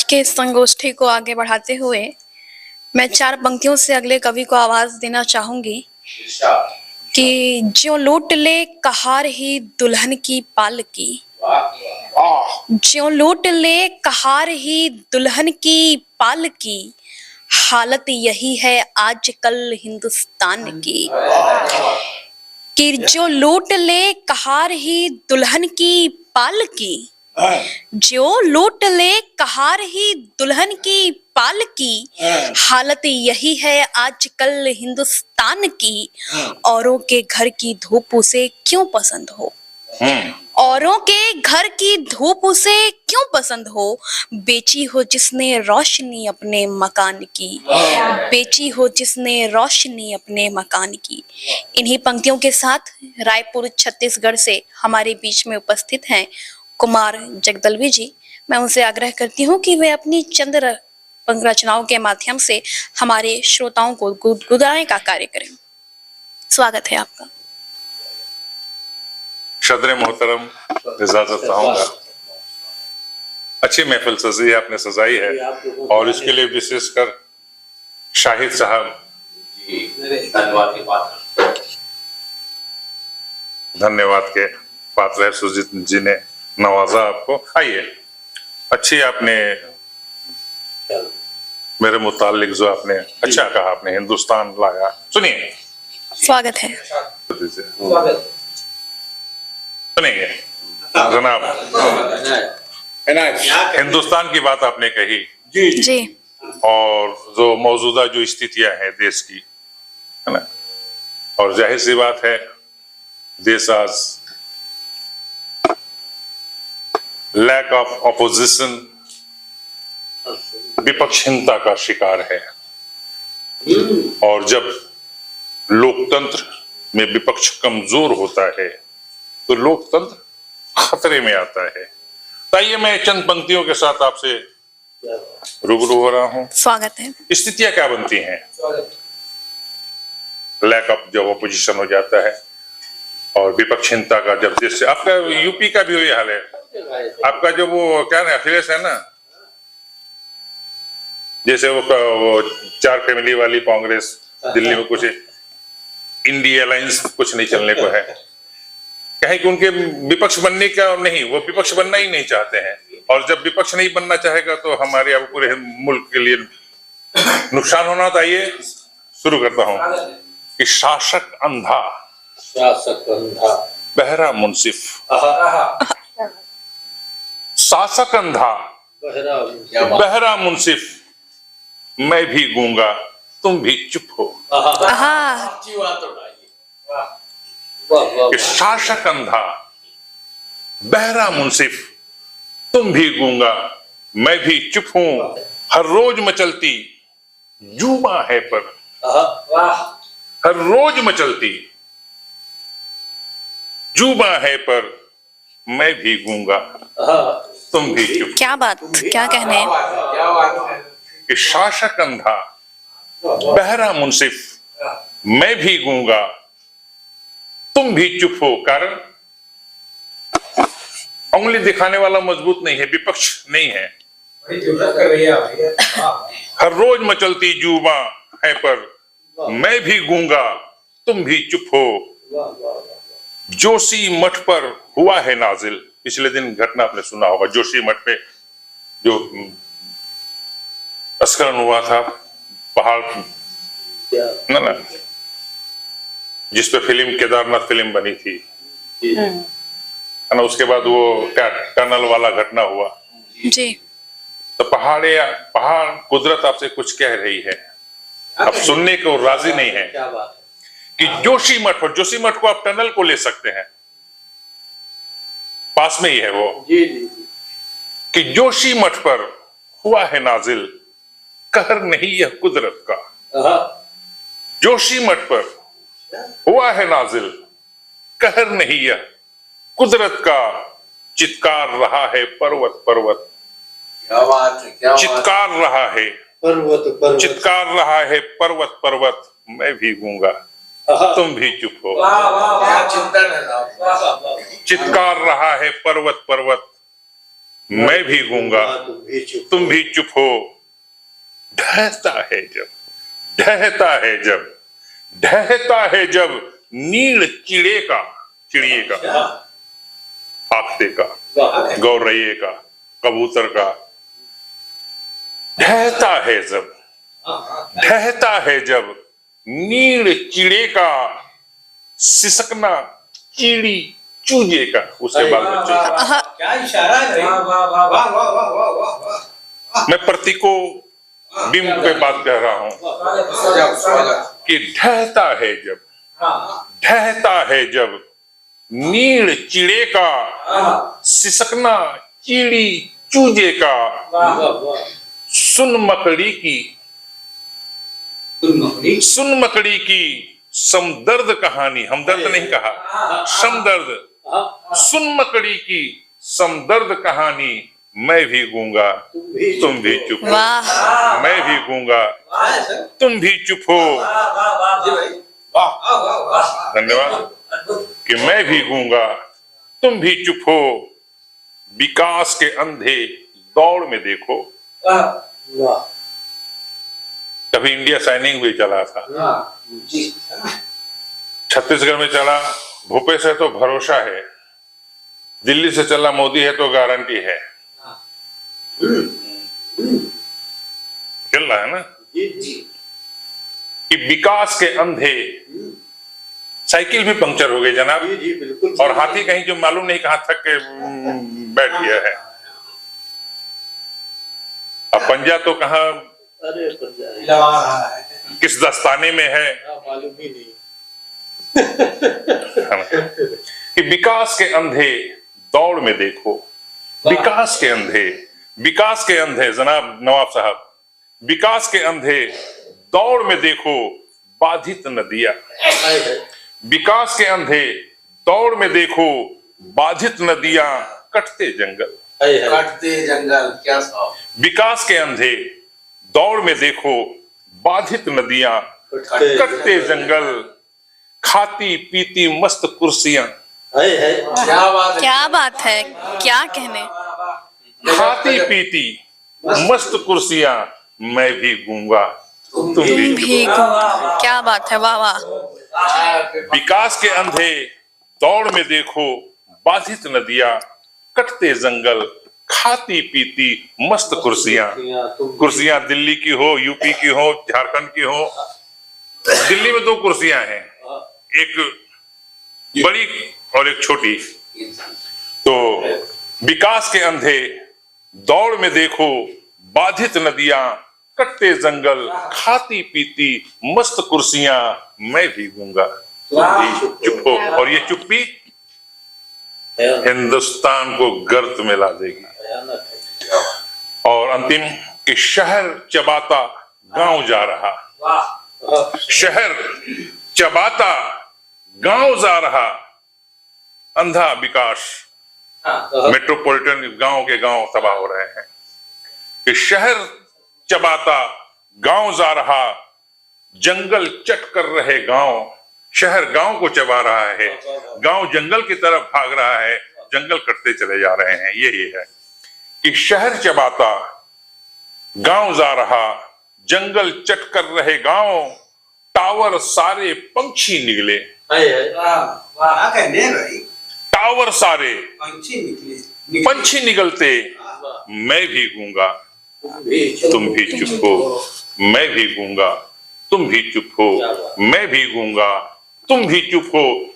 आज के इस संगोष्ठी को आगे बढ़ाते हुए मैं 4 पंक्तियों से अगले कवि को आवाज देना चाहूंगी कि ज्यों लूट ले कहार ही दुल्हन की पालकी, ज्यों लूट ले कहार ही दुल्हन की पालकी, हालत यही है आजकल हिंदुस्तान की। कि जो लूट ले कहार ही दुल्हन की पालकी, जो लूट ले कहार ही दुल्हन की पालकी, हालत यही है आजकल हिंदुस्तान की। औरों के घर की धूप उसे क्यों पसंद हो, औरों के घर की धूप उसे क्यों पसंद हो, बेची हो जिसने रोशनी अपने मकान की, बेची हो जिसने रोशनी अपने मकान की। इन्हीं पंक्तियों के साथ रायपुर छत्तीसगढ़ से हमारे बीच में उपस्थित हैं कुमार जगदलवी जी। मैं उनसे आग्रह करती हूँ कि वे अपनी चंद रचनाओं के माध्यम से हमारे श्रोताओं को गुदगुदाने का कार्य करें। स्वागत है आपका। सदर मोहतरम, इजाजत चाहूंगा। अच्छी महफिल सजी आपने सजाई है और इसके लिए विशेषकर शाहिद साहब धन्यवाद के पात्र है। सुजीत जी ने नवाजा आपको। आइए, अच्छी आपने मेरे मुतालिक जो आपने अच्छा कहा, आपने हिंदुस्तान लाया। सुनिए, स्वागत है। सुनेंगे जनाब, हिंदुस्तान की बात आपने कही जी, और जो मौजूदा जो स्थितियां हैं देश की, है ना, और जाहिर सी बात है देश आज लैक ऑफ ऑपोजिशन, विपक्षहीनता का शिकार है। और जब लोकतंत्र में विपक्ष कमजोर होता है तो लोकतंत्र खतरे में आता है। ताइए मैं चंद पंक्तियों के साथ आपसे रूबरू हो रहा हूं। स्वागत है। स्थितियां क्या बनती हैं लैक ऑफ जब ऑपोजिशन हो जाता है और विपक्षहीनता का जब देश से, आपका यूपी का भी वही हाल है। आपका जो वो क्या ना अखिलेश है ना, जैसे वो 4 फैमिली वाली कांग्रेस दिल्ली में, कुछ इंडिया अलायंस कुछ नहीं चलने को है। कहीं कि उनके विपक्ष बनने का नहीं, वो विपक्ष बनना ही नहीं चाहते हैं। और जब विपक्ष नहीं बनना चाहेगा तो हमारे अब पूरे मुल्क के लिए नुकसान होना। चाहिए शुरू करता हूं कि शासक अंधा, शासक अंधा, बहरा मुंसिफ, शासक अंधा, बहरा मुंसिफ, मैं भी गूंगा तुम भी चुप हो। अच्छी बात कि शासक अंधा, बहरा मुंसिफ, तुम भी गूंगा मैं भी चुप हूं, हर रोज मचलती जुबा है पर, हर रोज मचलती जुबा है पर मैं भी गूंगा तुम भी चुप। क्या बात, क्या कहने हैं। कि शासक अंधा, बहरा मुंसिफ, मैं भी गूंगा तुम भी चुप हो। कारण उंगली दिखाने वाला मजबूत नहीं है, विपक्ष नहीं है। हर रोज मचलती जुबा है पर मैं भी गूंगा तुम भी चुप हो। जोशी मठ पर हुआ है नाजिल, पिछले दिन घटना आपने सुना होगा। जोशी मठ पे जो अस्खलन हुआ था, पहाड़ ना जिस पे फिल्म केदारनाथ फिल्म बनी थी, है ना, उसके बाद वो क्या टनल वाला घटना हुआ जी। तो पहाड़ कुदरत आपसे कुछ कह रही है, अब सुनने को राजी नहीं है। कि जोशी मठ पर, जोशी मठ को आप टनल को ले सकते हैं, पास में ही है वो। कि जोशी मठ पर हुआ है नाजिल, कहर नहीं यह कुदरत का। जोशी मठ पर हुआ है नाजिल, कहर नहीं यह कुदरत का, चित्कार रहा है पर्वत पर्वत, चित्कार रहा है पर्वत, चित्कार रहा है पर्वत पर्वत, मैं भी गूंगा तुम भी चुप हो। चित्कार रहा है पर्वत पर्वत, मैं भी गूंगा तुम भी चुप तुम भी चुप हो। ढहता है जब, ढहता है जब, ढहता है जब नीड़ चिड़े का, चिड़िए का, फाख्ते का, वाह गौरैये का, कबूतर का, ढहता है जब, ढहता है जब नीड़ चिड़े का, सिसकना चीड़ी चूजे का, उसके बाद बच्चे का। क्या इशारा है भाई। वाह वाह वाह वाह वाह वाह वाह वाह। मैं प्रतीकों बिंब पे बात कह रहा हूं कि ढहता है जब, ढहता है जब नीड़ चिड़े का, सिसकना चीड़ी चूजे का, वाह वाह। सुन मकड़ी की, तुम मकड़ी सुन मकड़ी की समदर्द कहानी, हमदर्द नहीं कहा, समदर्द, सुन मकड़ी की समदर्द कहानी, मैं भी गूंगा तुम भी चुप हो। वाह मैं भी गूंगा वाह है सर। तुम भी चुप हो। जी भाई वाह वाह वाह। धन्यवाद। कि मैं भी गूंगा तुम भी चुप हो, विकास के अंधे दौड़ में देखो। वाह कभी इंडिया साइनिंग भी चला था, जी छत्तीसगढ़ में चला, भूपेश है तो भरोसा है, दिल्ली से चला मोदी है तो गारंटी है, चल रहा है ना। जी जी कि विकास के अंधे, साइकिल भी पंक्चर हो गई जनाब, जी जी बिल्कुल। और हाथी कहीं जो मालूम नहीं कहां थक के बैठ गया है। अब पंजा तो कहां अरे पंजा किस दस्ताने में है, मालूम ही नहीं। कि विकास के अंधे दौड़ में देखो, विकास के अंधे, विकास के अंधे जनाब नवाब साहब, विकास के अंधे दौड़ में देखो बाधित नदियां, विकास के अंधे दौड़ में देखो बाधित नदियां, कटते जंगल, कटते जंगल क्या साहब। विकास के अंधे दौड़ में देखो बाधित नदियां, कटते जंगल, खाती पीती मस्त कुर्सियां, क्या बात है। क्या बात है, क्या कहने। खाती पीती मस्त कुर्सियां, मैं भी गूंगा तुम तुम भी भी गूंगा। क्या बात है, वाह वाह। विकास के अंधे दौड़ में देखो बाधित नदियां, कटते जंगल, खाती पीती मस्त कुर्सियां। कुर्सियां दिल्ली की हो, यूपी की हो, झारखंड की हो। दिल्ली में दो कुर्सियां हैं, एक बड़ी और एक छोटी। तो विकास के अंधे दौड़ में देखो बाधित नदियां, कटते जंगल, खाती पीती मस्त कुर्सियां, मैं भी गूंगा चुप हो। और ये चुप्पी हिंदुस्तान को गर्त में ला देगी। और अंतिम कि शहर चबाता गांव जा रहा, शहर चबाता गांव जा रहा, अंधा विकास, मेट्रोपॉलिटन गांव के गांव तबाह हो रहे हैं। कि शहर चबाता गांव जा रहा, जंगल चट कर रहे गांव, शहर गांव को चबा रहा है, गांव जंगल की तरफ भाग रहा है, जंगल कटते चले जा रहे हैं। यही है कि शहर चबाता गांव जा रहा, जंगल चट कर रहे गांव, टावर सारे पंछी निकले, टावर सारे पंछी निकलते, मैं भी गूंगा तुम भी चुप हो, मैं भी गूंगा तुम भी चुप हो, मैं भी गूंगा तुम भी चुप हो।